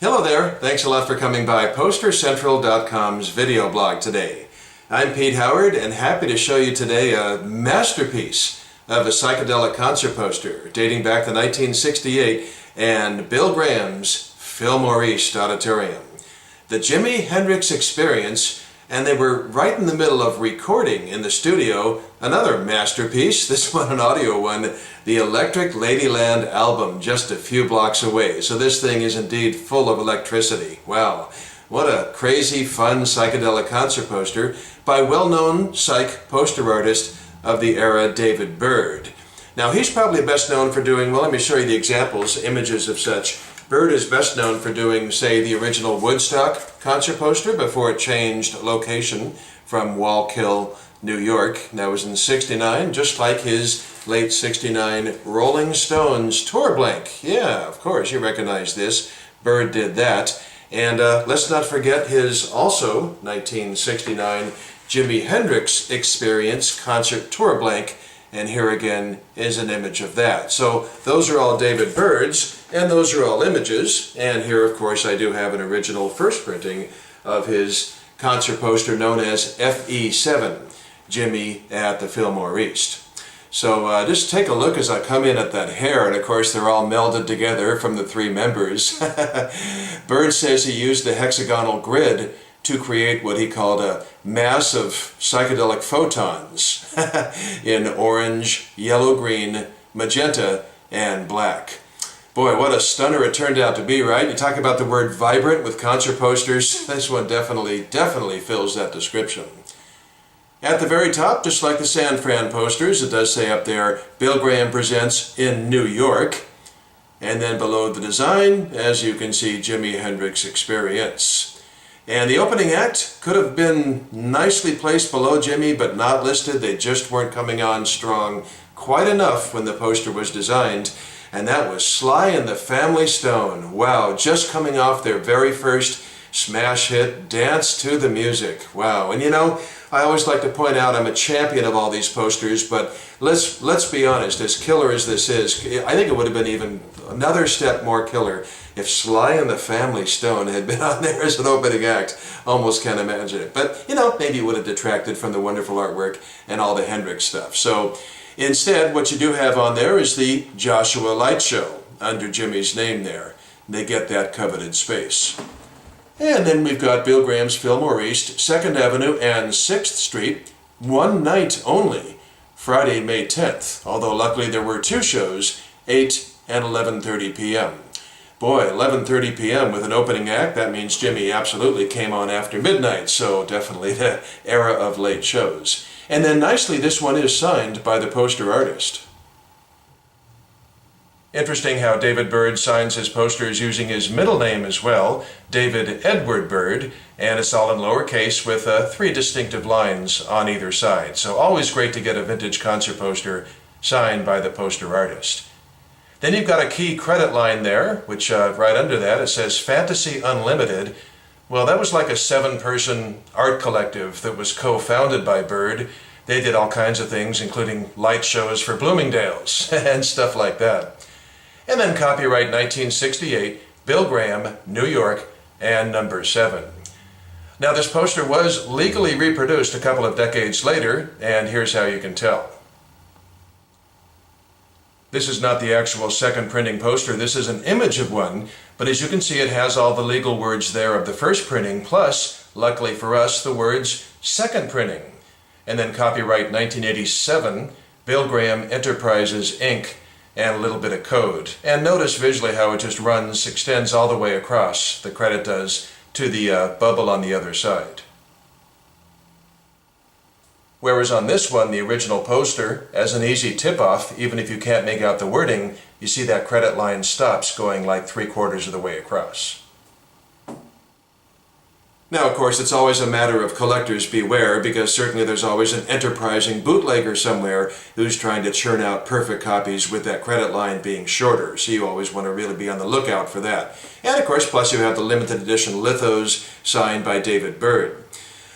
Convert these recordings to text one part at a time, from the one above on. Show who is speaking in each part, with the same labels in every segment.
Speaker 1: Hello there, thanks a lot for coming by PosterCentral.com's video blog today. I'm Pete Howard and happy to show you today a masterpiece of a psychedelic concert poster dating back to 1968 and Bill Graham's Fillmore East Auditorium. The Jimi Hendrix Experience, and they were right in the middle of recording in the studio another masterpiece, this one an audio one, the Electric Ladyland album, just a few blocks away. So this thing is indeed full of electricity. Wow, what a crazy, fun, psychedelic concert poster by well-known psych poster artist of the era, David Byrd. Now he's probably best known for doing, well, let me show you the examples, images of such. Byrd is best known for doing, say, the original Woodstock concert poster before it changed location from Wallkill, New York. That was in '69, just like his late '69 Rolling Stones tour blank. Yeah, of course, you recognize this. Byrd did that. And let's not forget his also 1969 Jimi Hendrix Experience concert tour blank. And here again is an image of that. So those are all David Byrd's, and those are all images. And here, of course, I do have an original first printing of his concert poster known as FE-7, Jimi at the Fillmore East. So just take a look as I come in at that hair, and of course they're all melded together from the three members. Byrd says he used the hexagonal grid to create what he called a mass of psychedelic photons in orange, yellow, green, magenta, and black. Boy, what a stunner it turned out to be, right? You talk about the word vibrant with concert posters, this one definitely fills that description. At the very top, just like the San Fran posters, it does say up there, Bill Graham presents in New York. And then below the design, as you can see, Jimi Hendrix Experience. And the opening act could have been nicely placed below Jimi, but not listed. They just weren't coming on strong quite enough when the poster was designed. And that was Sly and the Family Stone. Wow, just coming off their very first smash hit, Dance to the Music. Wow, and you know, I always like to point out I'm a champion of all these posters, but let's be honest, as killer as this is, I think it would have been even another step more killer if Sly and the Family Stone had been on there as an opening act. Almost can't imagine it. But, you know, maybe it would have detracted from the wonderful artwork and all the Hendrix stuff. So instead, what you do have on there is the Joshua Light Show under Jimi's name there. They get that coveted space. And then we've got Bill Graham's Fillmore East, 2nd Avenue and 6th Street, one night only, Friday, May 10th, although luckily there were two shows, 8 and 11:30 p.m. Boy, 11:30 p.m. with an opening act, that means Jimi absolutely came on after midnight, so definitely the era of late shows. And then nicely, this one is signed by the poster artist. Interesting how David Byrd signs his posters using his middle name as well, David Edward Byrd, and it's all in lowercase with 3 distinctive lines on either side. So always great to get a vintage concert poster signed by the poster artist. Then you've got a key credit line there, which right under that it says Fantasy Unlimited. Well, that was like a 7-person art collective that was co-founded by Byrd. They did all kinds of things, including light shows for Bloomingdale's and stuff like that. And then copyright 1968, Bill Graham, New York, and number 7. Now this poster was legally reproduced a couple of decades later, and here's how you can tell. This is not the actual second printing poster, this is an image of one, but as you can see it has all the legal words there of the first printing, plus, luckily for us, the words second printing. And then copyright 1987, Bill Graham Enterprises, Inc., and a little bit of code. And notice visually how it just runs, extends all the way across, the credit does, to the bubble on the other side. Whereas on this one, the original poster, as an easy tip-off, even if you can't make out the wording, you see that credit line stops going like 3/4 of the way across. Now, of course, it's always a matter of collectors beware, because certainly there's always an enterprising bootlegger somewhere who's trying to churn out perfect copies with that credit line being shorter, so you always want to really be on the lookout for that. And of course, plus you have the limited edition lithos signed by David Byrd.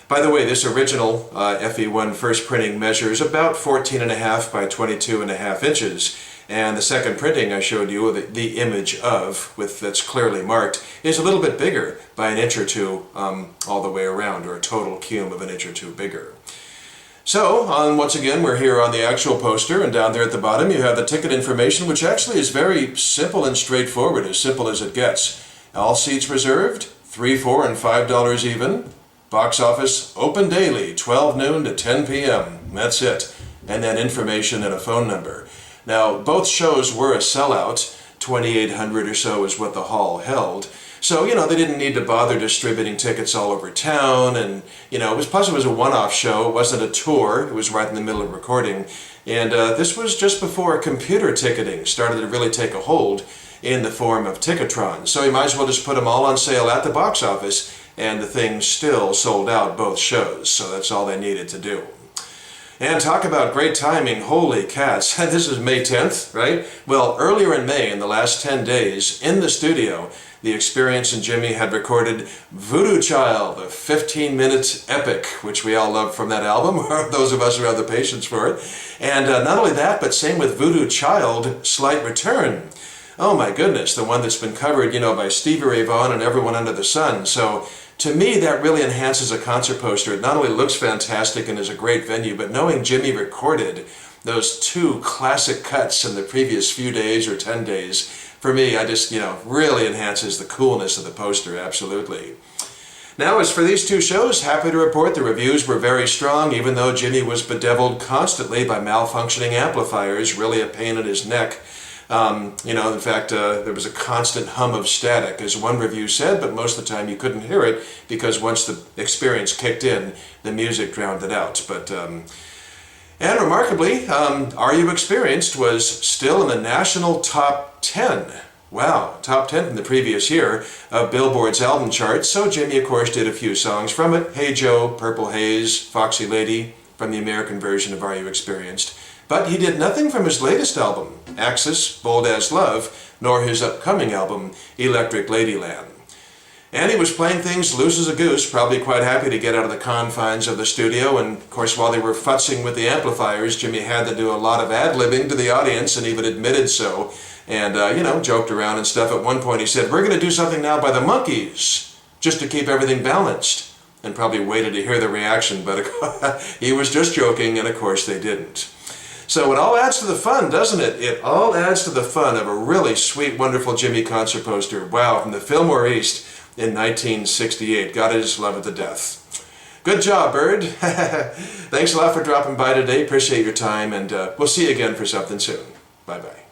Speaker 1: By the way, this original FE-1 first printing measures about 14.5 by 22.5 inches, And the second printing I showed you, the image of, that's clearly marked, is a little bit bigger by an inch or two all the way around, or a total cume of an inch or two bigger. So, once again, we're here on the actual poster, and down there at the bottom you have the ticket information, which actually is very simple and straightforward, as simple as it gets. All seats reserved, $3, $4, and $5 even. Box office open daily, 12 noon to 10 p.m. That's it. And then information and a phone number. Now, both shows were a sellout. 2,800 or so is what the hall held. So, they didn't need to bother distributing tickets all over town, and, plus it was a one-off show. It wasn't a tour. It was right in the middle of recording. And this was just before computer ticketing started to really take a hold in the form of Ticketron. So you might as well just put them all on sale at the box office, and the thing still sold out both shows. So that's all they needed to do. And talk about great timing, holy cats. This is May 10th, right? Well, earlier in May, in the last 10 days, in the studio, The Experience and Jimi had recorded Voodoo Child, a 15-minute epic, which we all love from that album, those of us who have the patience for it. And not only that, but same with Voodoo Child, Slight Return. Oh my goodness, the one that's been covered, by Stevie Ray Vaughan and everyone under the sun. So, to me, that really enhances a concert poster. It not only looks fantastic and is a great venue, but knowing Jimi recorded those two classic cuts in the previous few days or 10 days, for me, I just, really enhances the coolness of the poster, absolutely. Now, as for these two shows, happy to report the reviews were very strong, even though Jimi was bedeviled constantly by malfunctioning amplifiers, really a pain in his neck. In fact, there was a constant hum of static, as one review said, but most of the time you couldn't hear it because once the experience kicked in, the music drowned it out. And remarkably, Are You Experienced was still in the national top 10. Wow, top 10 from the previous year of Billboard's album charts. So Jimi, of course, did a few songs from it. Hey Joe, Purple Haze, Foxy Lady, from the American version of Are You Experienced. But he did nothing from his latest album, Axis, Bold as Love, nor his upcoming album, Electric Ladyland. And he was playing things loose as a goose, probably quite happy to get out of the confines of the studio, and of course while they were futzing with the amplifiers, Jimi had to do a lot of ad-libbing to the audience, and even admitted so, and, joked around and stuff. At one point he said, "We're going to do something now by the Monkees, just to keep everything balanced," and probably waited to hear the reaction, but he was just joking, and of course they didn't. So it all adds to the fun, doesn't it? It all adds to the fun of a really sweet, wonderful Jimi concert poster. Wow, from the Fillmore East in 1968. Gotta just love it to death. Good job, Byrd. Thanks a lot for dropping by today. Appreciate your time, and we'll see you again for something soon. Bye-bye.